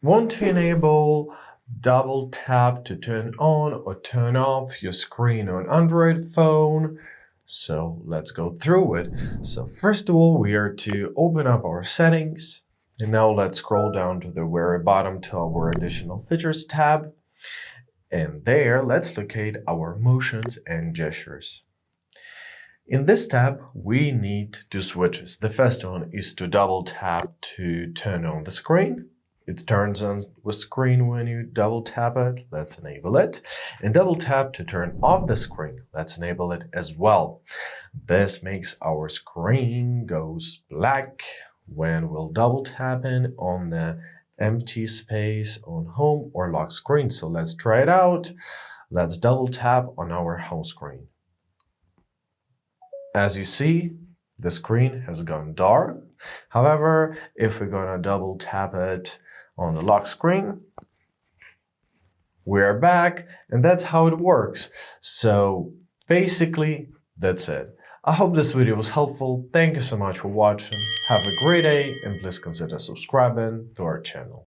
Want to enable double tap to turn on or turn off your screen on Android phone? So let's go through it. So first of all, we are to open up our settings. And now let's scroll down to the very bottom to our additional features tab. And there, let's locate our motions and gestures. In this tab, we need two switches. The first one is to double tap to turn on the screen. It turns on the screen when you double tap it. Let's enable it. And double tap to turn off the screen. Let's enable it as well. This makes our screen goes black when we'll double tap in on the empty space on home or lock screen. So let's try it out. Let's double tap on our home screen. As you see, the screen has gone dark. However, if we're gonna double tap it on the lock screen, we're back, and that's how it works. So basically, that's it. I hope this video was helpful. Thank you so much for watching. Have a great day, and please consider subscribing to our channel.